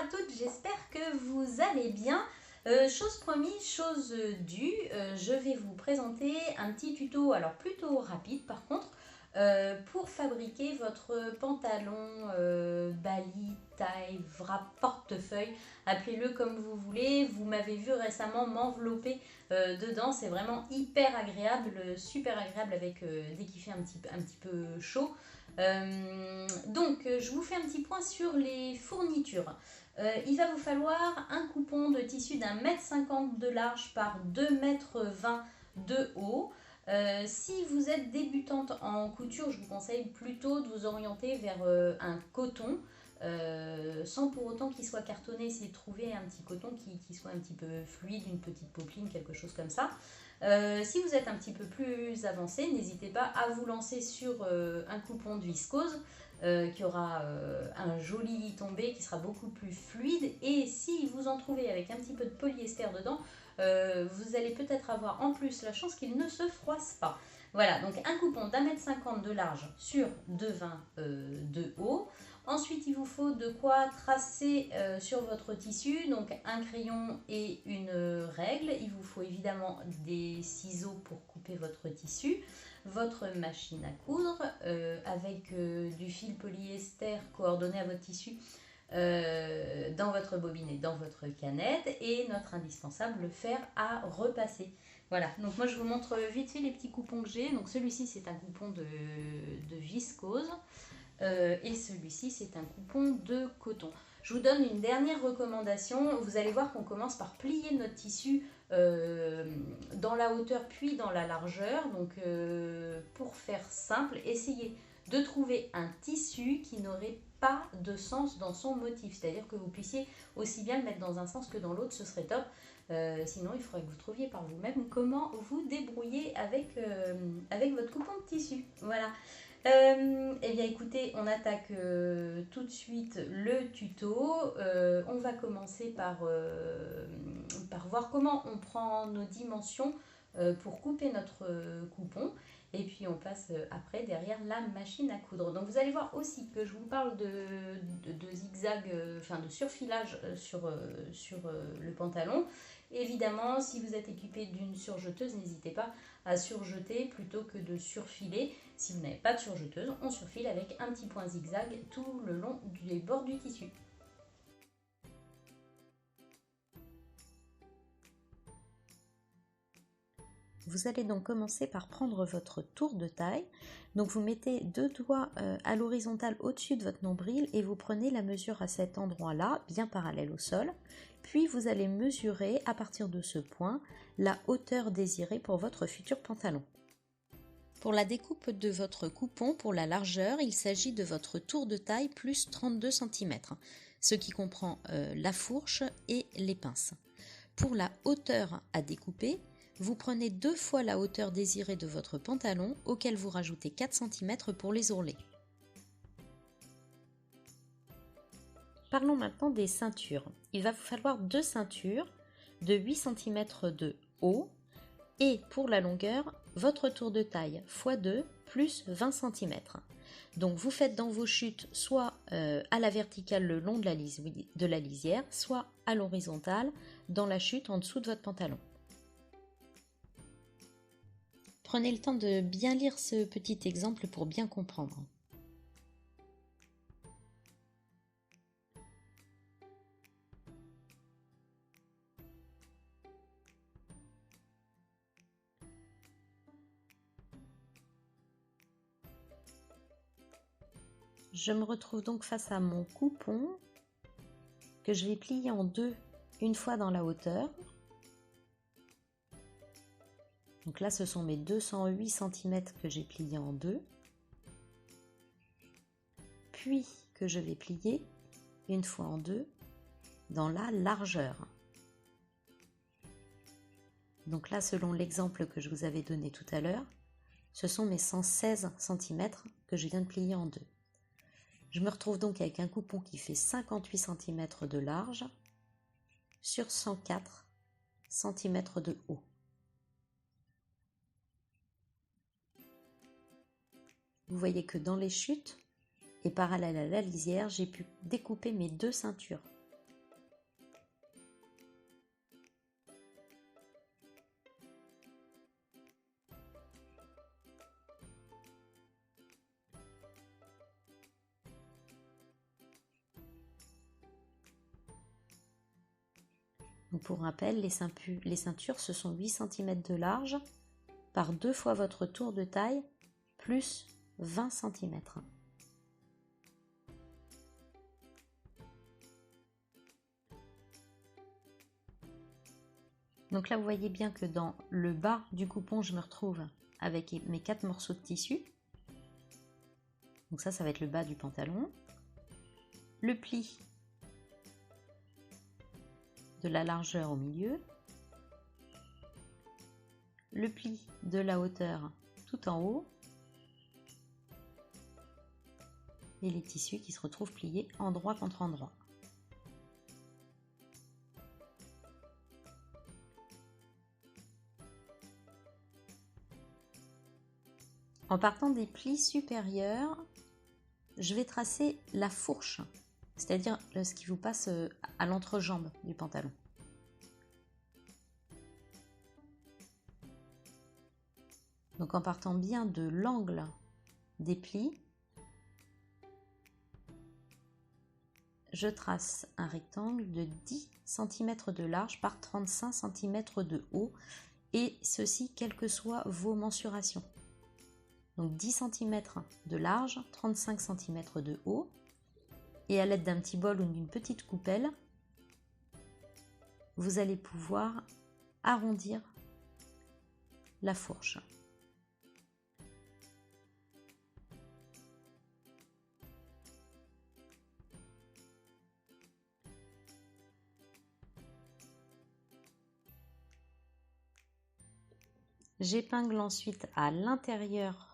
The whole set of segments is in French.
à toutes, j'espère que vous allez bien. Chose promise, chose due, je vais vous présenter un petit tuto, alors plutôt rapide par contre, pour fabriquer votre pantalon, bali, taille, wrap, portefeuille, appelez-le comme vous voulez. Vous m'avez vu récemment m'envelopper dedans, c'est vraiment hyper agréable, super agréable avec, dès qu'il fait un petit peu chaud. Je vous fais un petit point sur les fournitures. Il va vous falloir un coupon de tissu d'1,50 m de large par 2,20 m de haut. Si vous êtes débutante en couture, je vous conseille plutôt de vous orienter vers un coton, sans pour autant qu'il soit cartonné. Essayez de trouver un petit coton qui soit un petit peu fluide, une petite popeline, quelque chose comme ça. Si vous êtes un petit peu plus avancé, n'hésitez pas à vous lancer sur un coupon de viscose qui aura un joli tombé qui sera beaucoup plus fluide. Et si vous en trouvez avec un petit peu de polyester dedans, vous allez peut-être avoir en plus la chance qu'il ne se froisse pas. Voilà, donc un coupon d'1,50 m de large sur 2,20 de haut. Ensuite, il vous faut de quoi tracer sur votre tissu, donc un crayon et une règle. Il vous faut évidemment des ciseaux pour couper votre tissu, votre machine à coudre avec du fil polyester coordonné à votre tissu dans votre bobine et dans votre canette, et notre indispensable, le fer à repasser. Voilà, donc moi je vous montre vite fait les petits coupons que j'ai. Donc celui-ci c'est un coupon de viscose. Et celui-ci c'est un coupon de coton. Je vous donne une dernière recommandation. Vous allez voir qu'on commence par plier notre tissu dans la hauteur puis dans la largeur. Donc pour faire simple, essayez de trouver un tissu qui n'aurait pas de sens dans son motif. C'est-à-dire que vous puissiez aussi bien le mettre dans un sens que dans l'autre, ce serait top. Sinon, il faudrait que vous trouviez par vous-même comment vous débrouiller avec votre coupon de tissu. Voilà. Eh bien écoutez, on attaque tout de suite le tuto. On va commencer par voir comment on prend nos dimensions pour couper notre coupon. Et puis on passe après derrière la machine à coudre. Donc vous allez voir aussi que je vous parle de zigzag, enfin de surfilage sur le pantalon. Évidemment, si vous êtes équipé d'une surjeteuse, n'hésitez pas à surjeter plutôt que de surfiler. Si vous n'avez pas de surjeteuse, on surfile avec un petit point zigzag tout le long des bords du tissu. Vous allez donc commencer par prendre votre tour de taille. Donc vous mettez 2 doigts à l'horizontale au-dessus de votre nombril et vous prenez la mesure à cet endroit-là, bien parallèle au sol. Puis vous allez mesurer à partir de ce point la hauteur désirée pour votre futur pantalon. Pour la découpe de votre coupon, pour la largeur, il s'agit de votre tour de taille plus 32 cm, ce qui comprend la fourche et les pinces. Pour la hauteur à découper, vous prenez 2 fois la hauteur désirée de votre pantalon, auquel vous rajoutez 4 cm pour les ourlets. Parlons maintenant des ceintures. Il va vous falloir 2 ceintures de 8 cm de haut, et pour la longueur, votre tour de taille x 2 plus 20 cm. Donc vous faites dans vos chutes soit à la verticale le long de la lisière, soit à l'horizontale dans la chute en dessous de votre pantalon. Prenez le temps de bien lire ce petit exemple pour bien comprendre. Je me retrouve donc face à mon coupon que je vais plier en deux, une fois dans la hauteur. Donc là, ce sont mes 208 cm que j'ai plié en deux, puis que je vais plier une fois en deux dans la largeur. Donc là, selon l'exemple que je vous avais donné tout à l'heure, ce sont mes 116 cm que je viens de plier en deux. Je me retrouve donc avec un coupon qui fait 58 cm de large sur 104 cm de haut. Vous voyez que dans les chutes et parallèle à la lisière, j'ai pu découper mes 2 ceintures. Donc pour rappel, les ceintures, ce sont 8 cm de large par 2 fois votre tour de taille plus 20 cm. Donc là, vous voyez bien que dans le bas du coupon, je me retrouve avec mes 4 morceaux de tissu. Donc ça va être le bas du pantalon. Le pli de la largeur au milieu. Le pli de la hauteur tout en haut. Et les tissus qui se retrouvent pliés endroit contre endroit. En partant des plis supérieurs, je vais tracer la fourche, c'est-à-dire ce qui vous passe à l'entrejambe du pantalon. Donc en partant bien de l'angle des plis, je trace un rectangle de 10 cm de large par 35 cm de haut, et ceci quelles que soient vos mensurations. Donc 10 cm de large, 35 cm de haut, et à l'aide d'un petit bol ou d'une petite coupelle, vous allez pouvoir arrondir la fourche. J'épingle ensuite à l'intérieur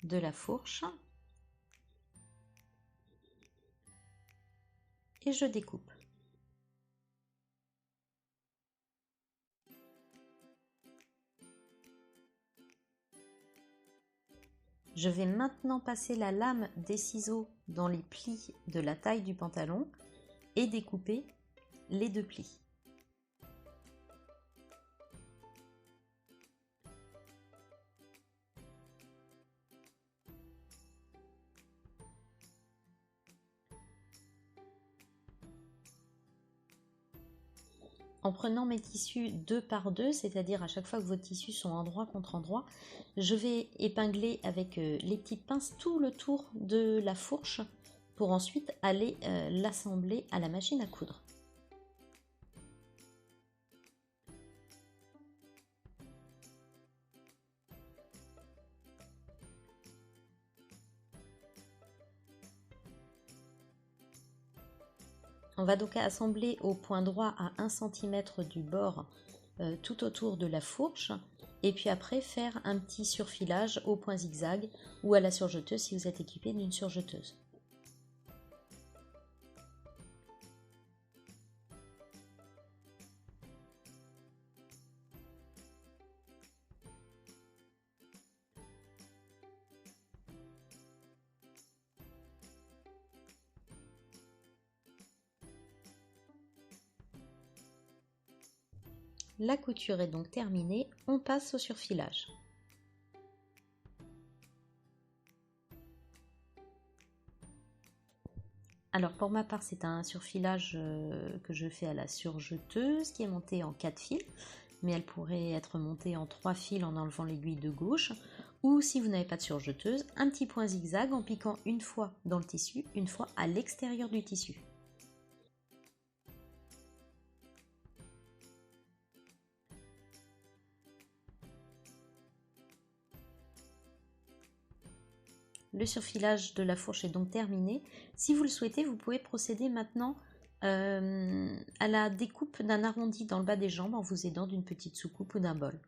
de la fourche et je découpe. Je vais maintenant passer la lame des ciseaux dans les plis de la taille du pantalon et découper les 2 plis. En prenant mes tissus 2 par 2, c'est-à-dire à chaque fois que vos tissus sont endroit contre endroit, je vais épingler avec les petites pinces tout le tour de la fourche pour ensuite aller l'assembler à la machine à coudre. On va donc assembler au point droit à 1 cm du bord tout autour de la fourche, et puis après faire un petit surfilage au point zigzag ou à la surjeteuse si vous êtes équipé d'une surjeteuse. La couture est donc terminée, on passe au surfilage. Alors pour ma part, c'est un surfilage que je fais à la surjeteuse qui est montée en 4 fils, mais elle pourrait être montée en 3 fils en enlevant l'aiguille de gauche, ou si vous n'avez pas de surjeteuse, un petit point zigzag en piquant une fois dans le tissu, une fois à l'extérieur du tissu. Le surfilage de la fourche est donc terminé. Si vous le souhaitez, vous pouvez procéder maintenant à la découpe d'un arrondi dans le bas des jambes en vous aidant d'une petite soucoupe ou d'un bol.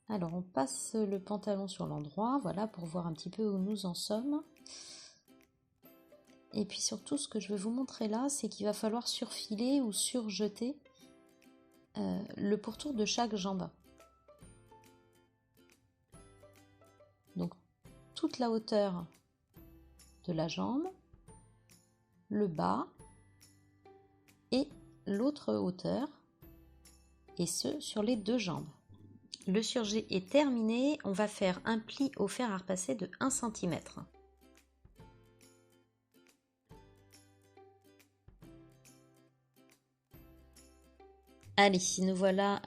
Alors on passe le pantalon sur l'endroit, voilà, pour voir un petit peu où nous en sommes. Et puis surtout, ce que je vais vous montrer là, c'est qu'il va falloir surfiler ou surjeter le pourtour de chaque jambe. Donc toute la hauteur de la jambe, le bas et l'autre hauteur, et ce sur les 2 jambes. Le surjet est terminé, on va faire un pli au fer à repasser de 1 cm. Allez, nous voilà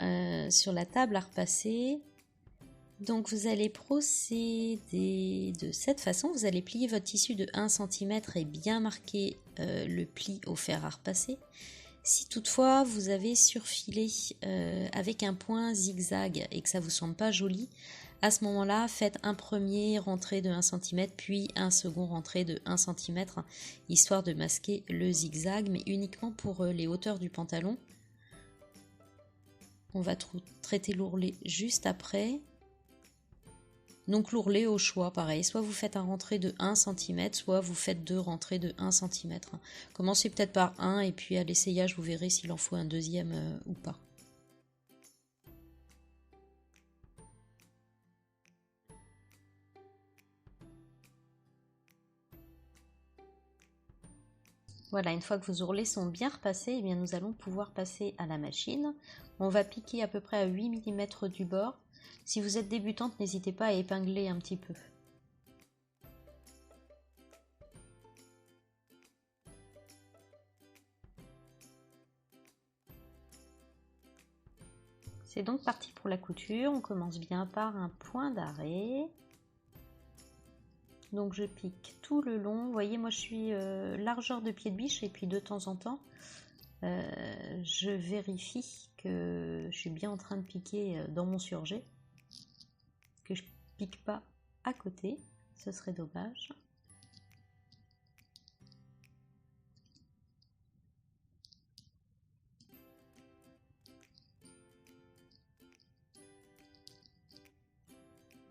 sur la table à repasser. Donc vous allez procéder de cette façon, vous allez plier votre tissu de 1 cm et bien marquer le pli au fer à repasser. Si toutefois vous avez surfilé avec un point zigzag et que ça vous semble pas joli, à ce moment-là, faites un premier rentré de 1 cm puis un second rentré de 1 cm, histoire de masquer le zigzag, mais uniquement pour les hauteurs du pantalon. On va traiter l'ourlet juste après. Donc l'ourlet au choix, pareil, soit vous faites un rentré de 1 cm, soit vous faites 2 rentrées de 1 cm. Commencez peut-être par 1 et puis à l'essayage vous verrez s'il en faut un deuxième ou pas. Voilà, une fois que vos ourlets sont bien repassés, eh bien nous allons pouvoir passer à la machine. On va piquer à peu près à 8 mm du bord. Si vous êtes débutante, n'hésitez pas à épingler un petit peu. C'est donc parti pour la couture. On commence bien par un point d'arrêt. Donc je pique tout le long. Vous voyez, moi je suis largeur de pied de biche et puis de temps en temps, je vérifie que je suis bien en train de piquer dans mon surjet, que je pique pas à côté, ce serait dommage.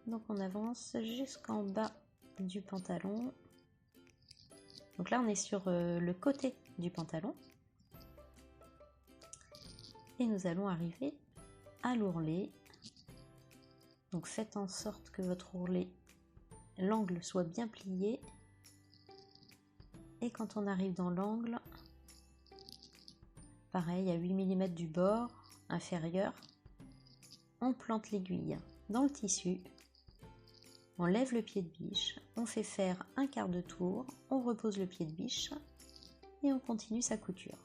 Donc on avance jusqu'en bas du pantalon. Donc là on est sur le côté du pantalon. Et nous allons arriver à l'ourlet. Donc faites en sorte que votre ourlet, l'angle soit bien plié. Et quand on arrive dans l'angle, pareil à 8 mm du bord inférieur, on plante l'aiguille dans le tissu. On lève le pied de biche, on fait faire un quart de tour, on repose le pied de biche et on continue sa couture.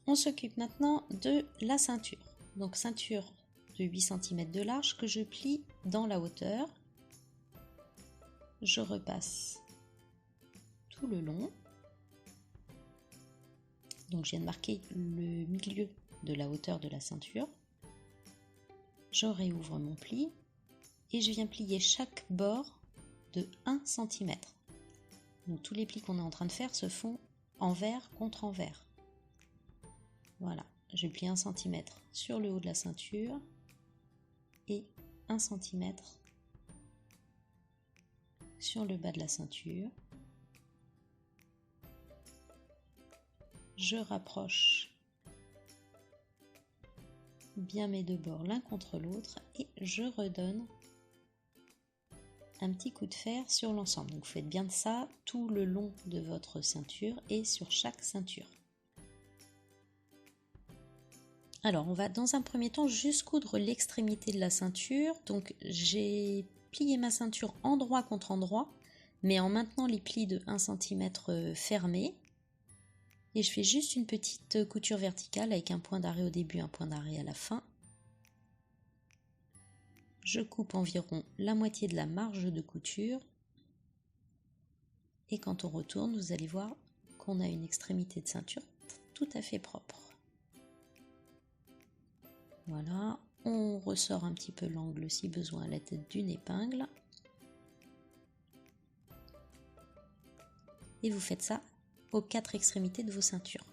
On s'occupe maintenant de la ceinture. Donc ceinture de 8 cm de large que je plie dans la hauteur. Je repasse tout le long. Donc je viens de marquer le milieu de la hauteur de la ceinture. Je réouvre mon pli et je viens plier chaque bord de 1 cm. Donc tous les plis qu'on est en train de faire se font envers contre envers. Voilà, je plie 1 cm sur le haut de la ceinture et 1 cm sur le bas de la ceinture. Je rapproche bien mes deux bords l'un contre l'autre et je redonne un petit coup de fer sur l'ensemble. Donc vous faites bien de ça tout le long de votre ceinture et sur chaque ceinture. Alors on va dans un premier temps juste coudre l'extrémité de la ceinture. Donc j'ai plié ma ceinture endroit contre endroit, mais en maintenant les plis de 1 cm fermés. Et je fais juste une petite couture verticale avec un point d'arrêt au début, un point d'arrêt à la fin. Je coupe environ la moitié de la marge de couture. Et quand on retourne, vous allez voir qu'on a une extrémité de ceinture tout à fait propre. Voilà, on ressort un petit peu l'angle si besoin à l'aide d'une épingle. Et vous faites ça aux 4 extrémités de vos ceintures.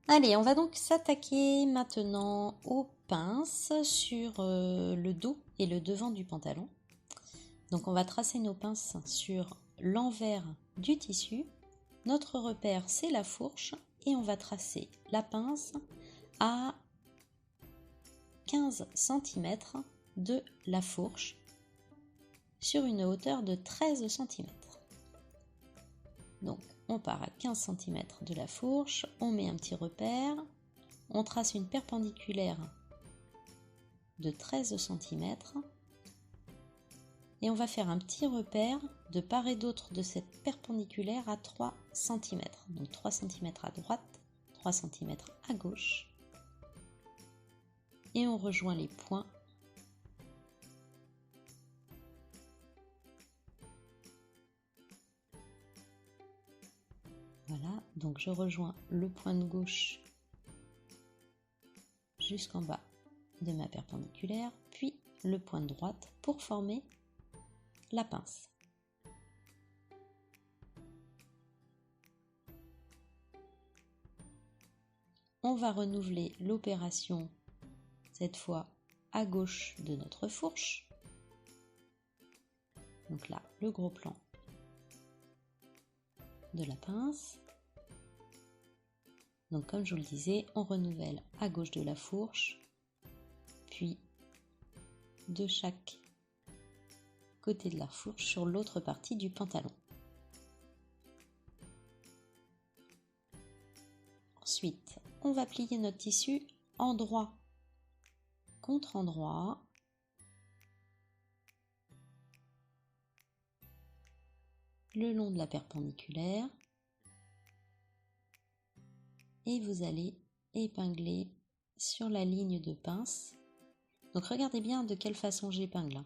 Allez, on va donc s'attaquer maintenant aux pinces sur le dos et le devant du pantalon. Donc on va tracer nos pinces sur l'envers du tissu. Notre repère c'est la fourche et on va tracer la pince à 15 cm de la fourche sur une hauteur de 13 cm. Donc on part à 15 cm de la fourche, on met un petit repère, on trace une perpendiculaire de 13 cm et on va faire un petit repère de part et d'autre de cette perpendiculaire à 3 cm. Donc 3 cm à droite, 3 cm à gauche. Et on rejoint les points. Voilà, donc je rejoins le point de gauche jusqu'en bas de ma perpendiculaire, puis le point de droite pour former la pince. On va renouveler l'opération, cette fois à gauche de notre fourche. Donc là, le gros plan de la pince. Donc comme je vous le disais, on renouvelle à gauche de la fourche, puis de chaque côté de la fourche sur l'autre partie du pantalon. Ensuite, on va plier notre tissu endroit contre endroit. Le long de la perpendiculaire. Et vous allez épingler sur la ligne de pince. Donc regardez bien de quelle façon j'épingle.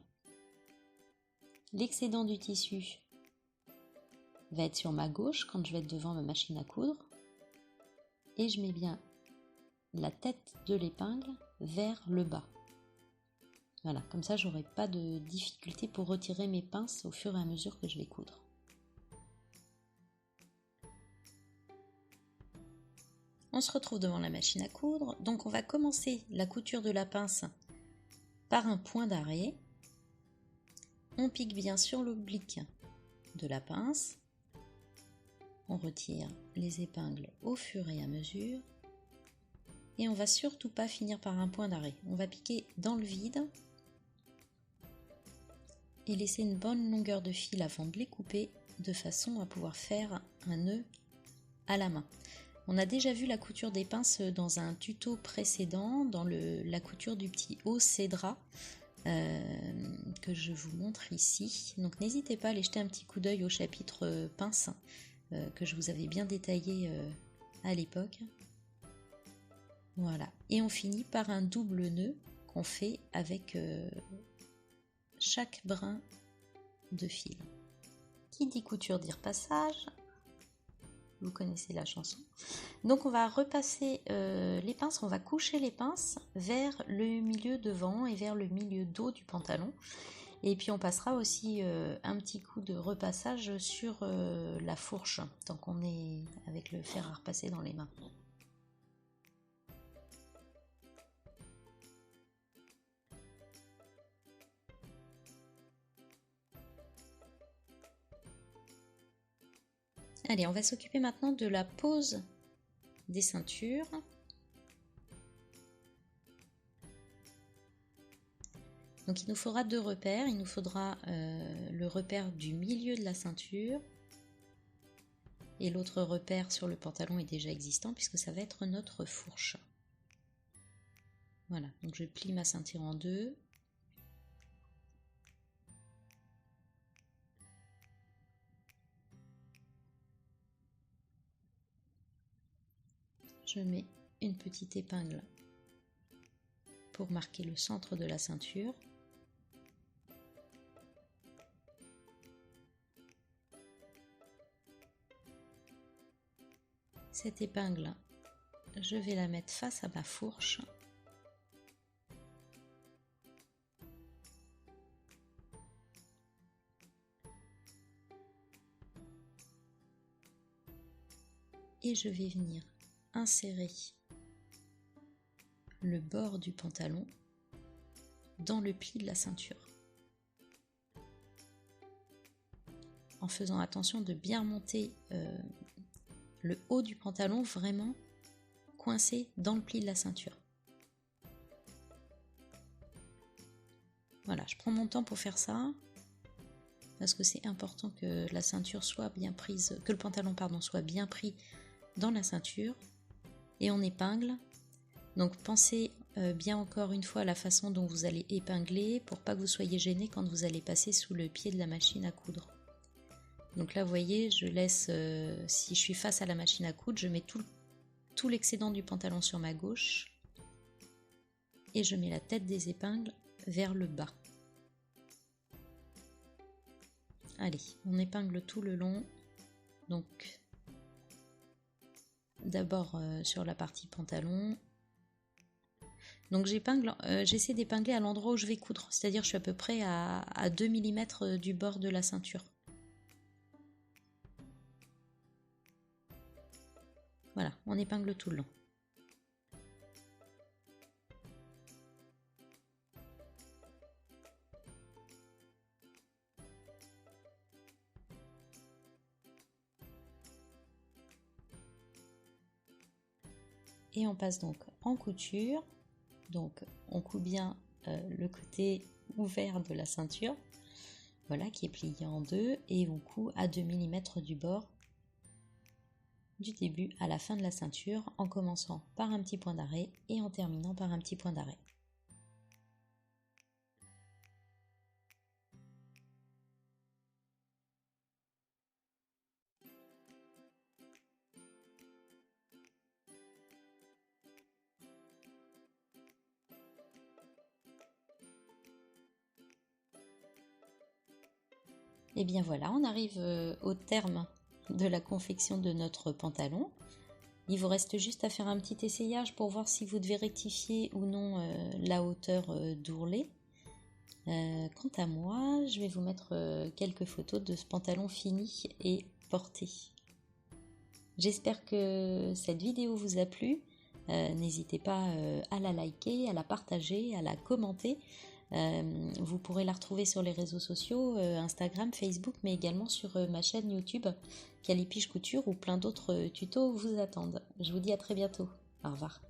L'excédent du tissu va être sur ma gauche quand je vais être devant ma machine à coudre. Et je mets bien la tête de l'épingle vers le bas. Voilà, comme ça j'aurai pas de difficulté pour retirer mes pinces au fur et à mesure que je vais coudre. On se retrouve devant la machine à coudre, donc on va commencer la couture de la pince par un point d'arrêt. On pique bien sur l'oblique de la pince, on retire les épingles au fur et à mesure et on va surtout pas finir par un point d'arrêt. On va piquer dans le vide et laisser une bonne longueur de fil avant de les couper de façon à pouvoir faire un nœud à la main. On a déjà vu la couture des pinces dans un tuto précédent, dans la couture du petit haut cédra que je vous montre ici. Donc n'hésitez pas à aller jeter un petit coup d'œil au chapitre pince que je vous avais bien détaillé à l'époque. Voilà, et on finit par un double nœud qu'on fait avec chaque brin de fil. Qui dit couture dit repassage. Vous connaissez la chanson. Donc on va repasser les pinces, on va coucher les pinces vers le milieu devant et vers le milieu dos du pantalon. Et puis on passera aussi un petit coup de repassage sur la fourche, tant qu'on est avec le fer à repasser dans les mains. Allez, on va s'occuper maintenant de la pose des ceintures. Donc il nous faudra deux repères. Il nous faudra le repère du milieu de la ceinture et l'autre repère sur le pantalon est déjà existant puisque ça va être notre fourche. Voilà, donc je plie ma ceinture en deux. Je mets une petite épingle pour marquer le centre de la ceinture. Cette épingle, je vais la mettre face à ma fourche. Et je vais venir insérer le bord du pantalon dans le pli de la ceinture. En faisant attention de bien remonter le haut du pantalon vraiment coincé dans le pli de la ceinture. Voilà, je prends mon temps pour faire ça parce que c'est important que la ceinture soit bien prise, que le pantalon soit bien pris dans la ceinture, et on épingle. Donc pensez bien encore une fois à la façon dont vous allez épingler pour pas que vous soyez gêné quand vous allez passer sous le pied de la machine à coudre. Donc là vous voyez, je laisse, si je suis face à la machine à coudre, je mets tout l'excédent du pantalon sur ma gauche et je mets la tête des épingles vers le bas. Allez, on épingle tout le long. Donc d'abord sur la partie pantalon. Donc j'essaie d'épingler à l'endroit où je vais coudre, c'est-à-dire je suis à peu près à 2 mm du bord de la ceinture. Voilà, on épingle tout le long. Et on passe donc en couture. Donc on coud bien le côté ouvert de la ceinture, voilà, qui est plié en deux, et on coud à 2 mm du bord du début à la fin de la ceinture, en commençant par un petit point d'arrêt et en terminant par un petit point d'arrêt. Et bien voilà, on arrive au terme de la confection de notre pantalon. Il vous reste juste à faire un petit essayage pour voir si vous devez rectifier ou non la hauteur d'ourlet. Quant à moi, je vais vous mettre quelques photos de ce pantalon fini et porté. J'espère que cette vidéo vous a plu. N'hésitez pas à la liker, à la partager, à la commenter. Vous pourrez la retrouver sur les réseaux sociaux, Instagram, Facebook, mais également sur ma chaîne YouTube Calipiche Couture, où plein d'autres tutos vous attendent. Je vous dis à très bientôt. Au revoir.